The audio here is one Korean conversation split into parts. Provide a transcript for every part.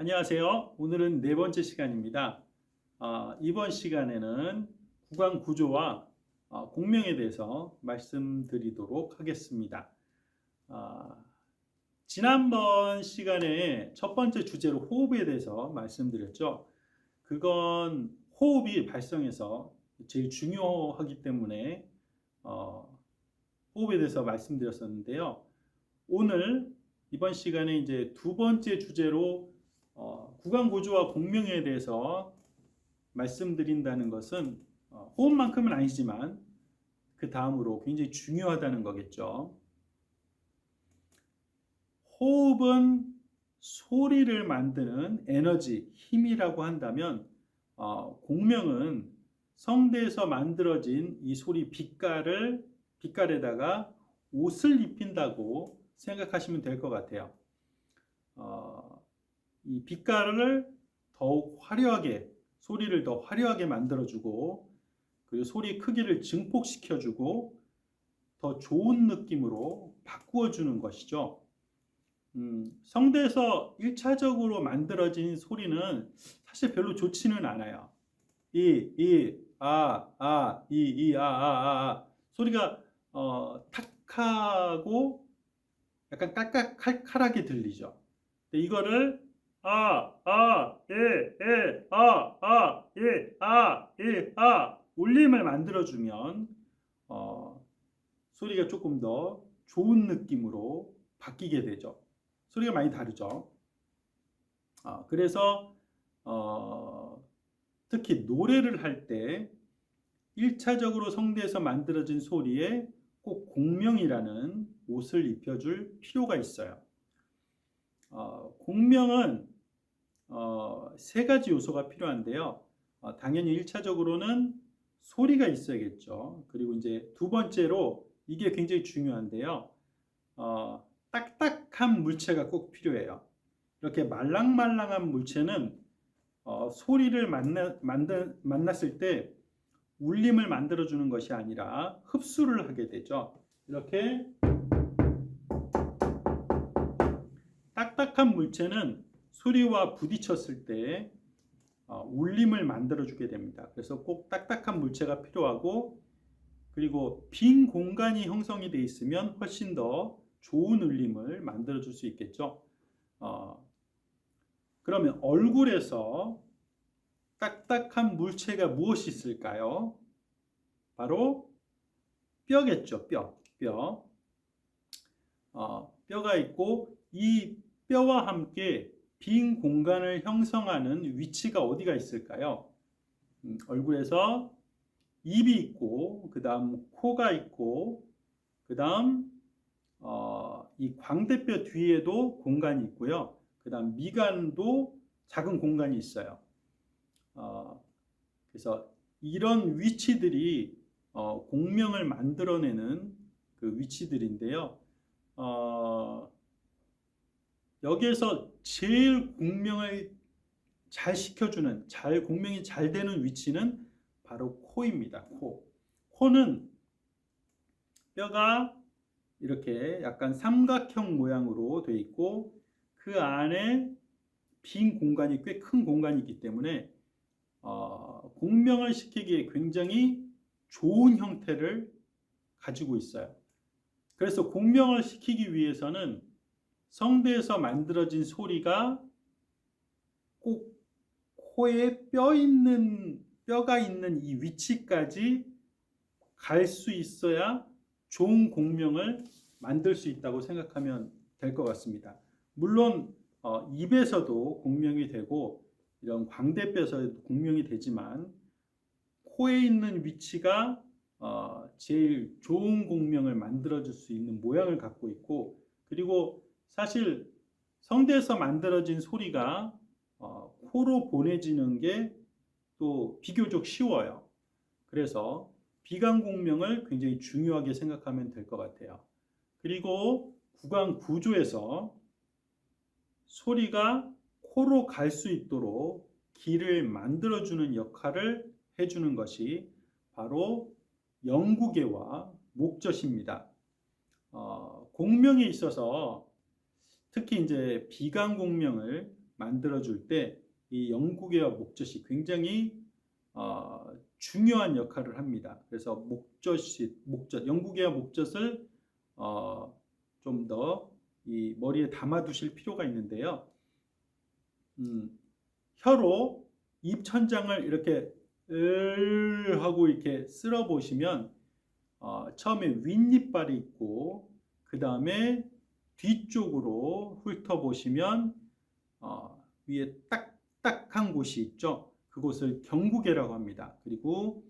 안녕하세요. 오늘은 네 번째 시간입니다. 이번 시간에는 구강 구조와 공명에 대해서 말씀드리도록 하겠습니다. 아, 지난번 시간에 첫 번째 주제로 호흡에 대해서 말씀드렸죠. 그건 호흡이 발성에서 제일 중요하기 때문에 호흡에 대해서 말씀드렸었는데요. 오늘 이번 시간에 이제 두 번째 주제로 구강 구조와 공명에 대해서 말씀드린다는 것은 호흡만큼은 아니지만 그 다음으로 굉장히 중요하다는 거겠죠. 호흡은 소리를 만드는 에너지, 힘이라고 한다면 공명은 성대에서 만들어진 이 소리 빛깔에다가 옷을 입힌다고 생각하시면 될 것 같아요. 이 빛깔을 더욱 화려하게, 소리를 더 화려하게 만들어주고, 그리고 소리 크기를 증폭시켜주고, 더 좋은 느낌으로 바꾸어주는 것이죠. 성대에서 1차적으로 만들어진 소리는 사실 별로 좋지는 않아요. 소리가 탁하고 약간 칼칼하게 들리죠. 근데 이거를 울림을 만들어주면 소리가 조금 더 좋은 느낌으로 바뀌게 되죠. 소리가 많이 다르죠. 그래서 특히 노래를 할 때 1차적으로 성대에서 만들어진 소리에 꼭 공명이라는 옷을 입혀줄 필요가 있어요. 공명은 세 가지 요소가 필요한데요. 당연히 1차적으로는 소리가 있어야겠죠. 그리고 이제 두 번째로 이게 굉장히 중요한데요. 딱딱한 물체가 꼭 필요해요. 이렇게 말랑말랑한 물체는 소리를 만났을 때 울림을 만들어주는 것이 아니라 흡수를 하게 되죠. 이렇게 딱딱한 물체는 소리와 부딪혔을 때 울림을 만들어주게 됩니다. 그래서 꼭 딱딱한 물체가 필요하고, 그리고 빈 공간이 형성이 되어 있으면 훨씬 더 좋은 울림을 만들어줄 수 있겠죠. 그러면 얼굴에서 딱딱한 물체가 무엇이 있을까요? 바로 뼈겠죠. 뼈. 뼈가 있고, 이 뼈와 함께 빈 공간을 형성하는 위치가 어디가 있을까요? 얼굴에서 입이 있고, 그 다음 코가 있고, 그 다음 이 광대뼈 뒤에도 공간이 있고요. 그 다음 미간도 작은 공간이 있어요. 그래서 이런 위치들이 공명을 만들어내는 그 위치들인데요. 여기에서 제일 공명을 잘 시켜주는, 공명이 잘 되는 위치는 바로 코입니다. 코는 뼈가 이렇게 약간 삼각형 모양으로 되어 있고, 그 안에 빈 공간이 꽤 큰 공간이기 때문에 공명을 시키기에 굉장히 좋은 형태를 가지고 있어요. 그래서 공명을 시키기 위해서는 성대에서 만들어진 소리가 꼭 코에 뼈가 있는 이 위치까지 갈 수 있어야 좋은 공명을 만들 수 있다고 생각하면 될 것 같습니다. 물론 입에서도 공명이 되고 이런 광대뼈에서도 공명이 되지만 코에 있는 위치가 제일 좋은 공명을 만들어줄 수 있는 모양을 갖고 있고, 그리고 사실 성대에서 만들어진 소리가 코로 보내지는 게 또 비교적 쉬워요. 그래서 비강 공명을 굉장히 중요하게 생각하면 될 것 같아요. 그리고 구강 구조에서 소리가 코로 갈 수 있도록 길을 만들어주는 역할을 해주는 것이 바로 영구계와 목젖입니다. 공명에 있어서 특히 이제 비강 공명을 만들어줄 때 이 영국어와 목젖이 굉장히 중요한 역할을 합니다. 그래서 목젖, 영국어와 목젖을 좀 더 이 머리에 담아두실 필요가 있는데요. 혀로 입 천장을 이렇게 하고 이렇게 쓸어 보시면 처음에 윗니빨이 있고 그 다음에 뒤쪽으로 훑어 보시면 위에 딱딱한 곳이 있죠. 그곳을 경구개라고 합니다. 그리고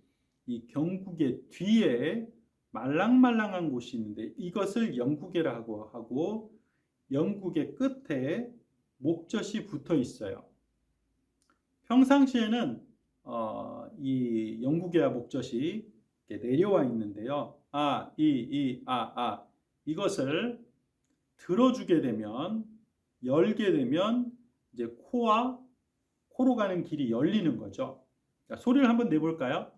이 경구개 뒤에 말랑말랑한 곳이 있는데 이것을 영구개라고 하고 영구개 끝에 목젖이 붙어 있어요. 평상시에는 이 영구개와 목젖이 이렇게 내려와 있는데요. 이것을 들어주게 되면 열게 되면 이제 코로 가는 길이 열리는 거죠. 자, 소리를 한번 내볼까요?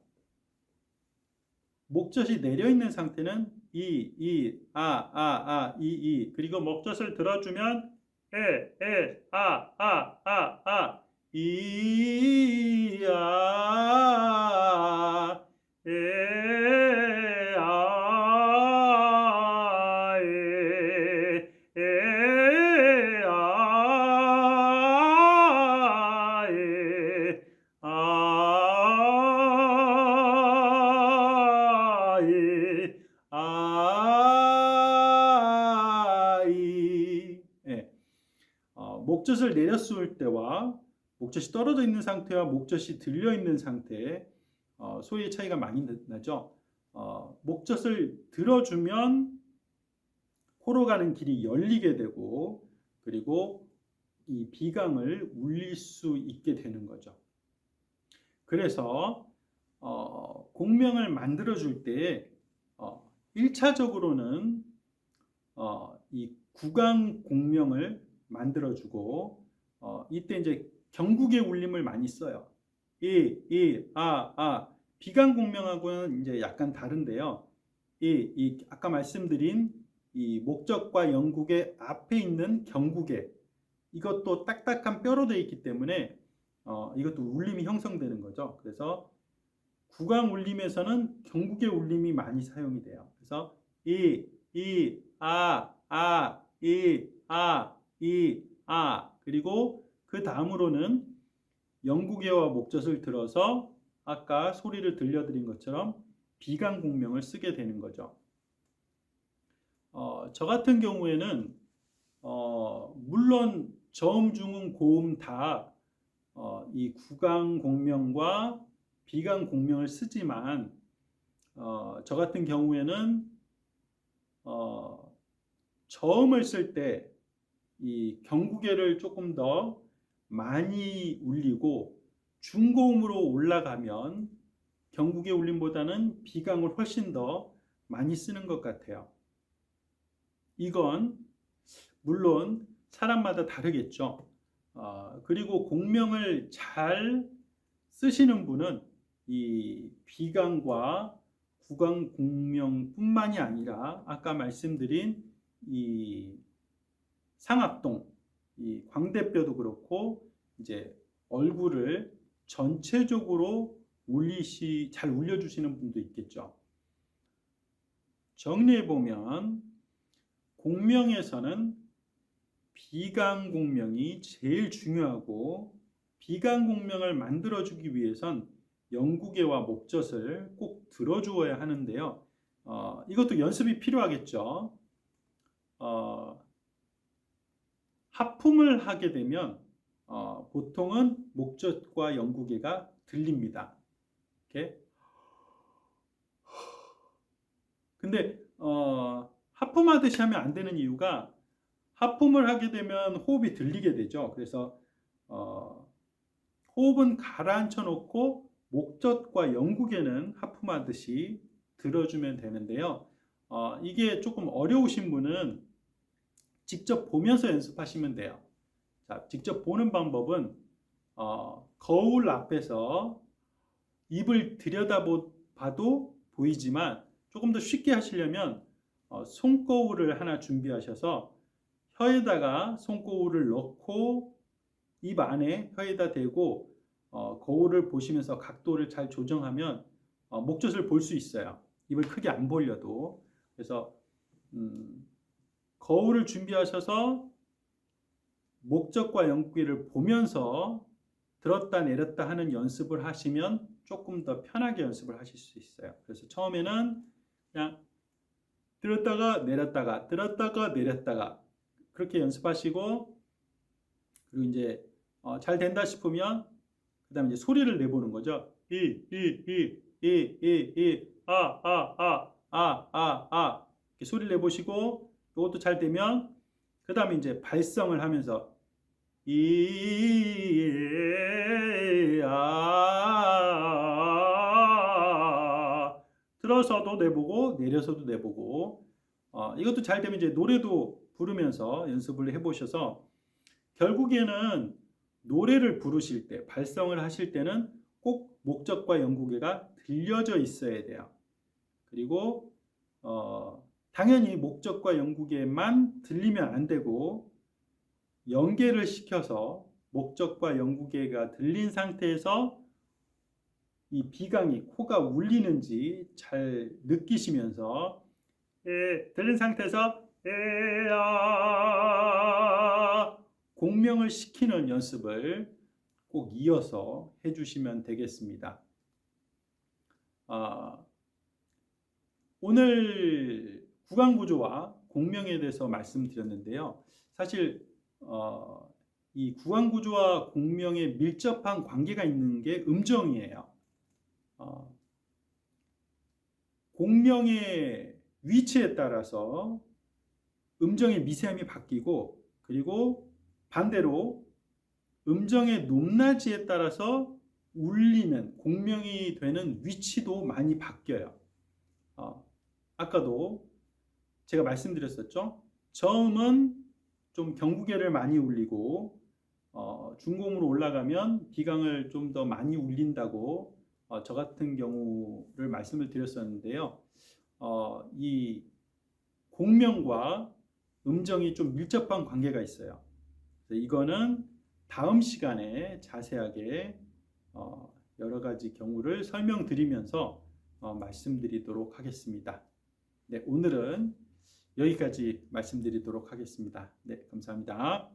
목젖이 내려 있는 상태는 그리고 목젖을 들어주면 목젖을 내렸을 때와 목젖이 떨어져 있는 상태와 목젖이 들려 있는 상태 소리의 차이가 많이 나죠. 목젖을 들어주면 코로 가는 길이 열리게 되고 그리고 이 비강을 울릴 수 있게 되는 거죠. 그래서 공명을 만들어 줄 때 1차적으로는 이 구강 공명을 만들어주고 이때 이제 경국의 울림을 많이 써요. 비강 공명하고는 이제 약간 다른데요. 아까 말씀드린 이 목적과 영국의 앞에 있는 경국에 이것도 딱딱한 뼈로 되어 있기 때문에 이것도 울림이 형성되는 거죠. 그래서 구강 울림에서는 경국의 울림이 많이 사용이 돼요. 그래서 그리고 그 다음으로는 영국어와 목젖을 들어서 아까 소리를 들려드린 것처럼 비강 공명을 쓰게 되는 거죠. 저 같은 경우에는 물론 저음, 중음, 고음 다 이 구강 공명과 비강 공명을 쓰지만 저 같은 경우에는 저음을 쓸 때 이 경구개를 조금 더 많이 울리고 중고음으로 올라가면 경구개 울림보다는 비강을 훨씬 더 많이 쓰는 것 같아요. 이건 물론 사람마다 다르겠죠. 그리고 공명을 잘 쓰시는 분은 이 비강과 구강 공명뿐만이 아니라 아까 말씀드린 이 상악동, 이 광대뼈도 그렇고 이제 얼굴을 전체적으로 잘 울려주시는 분도 있겠죠. 정리해 보면 공명에서는 비강 공명이 제일 중요하고 비강 공명을 만들어주기 위해선 영구개와 목젖을 꼭 들어주어야 하는데요. 이것도 연습이 필요하겠죠. 하품을 하게 되면 보통은 목젖과 영구개가 들립니다. 이렇게. 근데 하품하듯이 하면 안 되는 이유가 하품을 하게 되면 호흡이 들리게 되죠. 그래서 호흡은 가라앉혀 놓고 목젖과 영구개는 하품하듯이 들어주면 되는데요. 이게 조금 어려우신 분은 직접 보면서 연습하시면 돼요. 자, 직접 보는 방법은 거울 앞에서 입을 들여다봐도 보이지만 조금 더 쉽게 하시려면 손거울을 하나 준비하셔서 혀에다가 손거울을 넣고 입 안에 혀에다 대고 거울을 보시면서 각도를 잘 조정하면 목젖을 볼 수 있어요. 입을 크게 안 벌려도. 그래서 거울을 준비하셔서 목젖과 영구기를 보면서 들었다 내렸다 하는 연습을 하시면 조금 더 편하게 연습을 하실 수 있어요. 그래서 처음에는 그냥 들었다가 내렸다가 들었다가 내렸다가 그렇게 연습하시고, 그리고 이제 잘 된다 싶으면 그 다음에 이제 소리를 내보는 거죠. 이렇게 소리를 내보시고, 이것도 잘 되면 그 다음에 이제 발성을 하면서 들어서도 내보고 내려서도 내보고, 이것도 잘 되면 이제 노래도 부르면서 연습을 해보셔서 결국에는 노래를 부르실 때, 발성을 하실 때는 꼭 목젖과 영구개가 들려져 있어야 돼요. 그리고 당연히 목젖과 영구개만 들리면 안 되고 연계를 시켜서 목젖과 영구개가 들린 상태에서 이 비강이 코가 울리는지 잘 느끼시면서 들린 상태에서 공명을 시키는 연습을 꼭 이어서 해주시면 되겠습니다. 오늘 구강구조와 공명에 대해서 말씀드렸는데요. 사실 이 구강구조와 공명에 밀접한 관계가 있는 게 음정이에요. 공명의 위치에 따라서 음정의 미세함이 바뀌고, 그리고 반대로 음정의 높낮이에 따라서 울리는 공명이 되는 위치도 많이 바뀌어요. 아까도 제가 말씀드렸었죠. 저음은 좀 경구개를 많이 울리고 중고음으로 올라가면 비강을 좀 더 많이 울린다고 저 같은 경우를 말씀을 드렸었는데요. 이 공명과 음정이 좀 밀접한 관계가 있어요. 그래서 이거는 다음 시간에 자세하게 여러 가지 경우를 설명드리면서 말씀드리도록 하겠습니다. 네, 오늘은 여기까지 말씀드리도록 하겠습니다. 네, 감사합니다.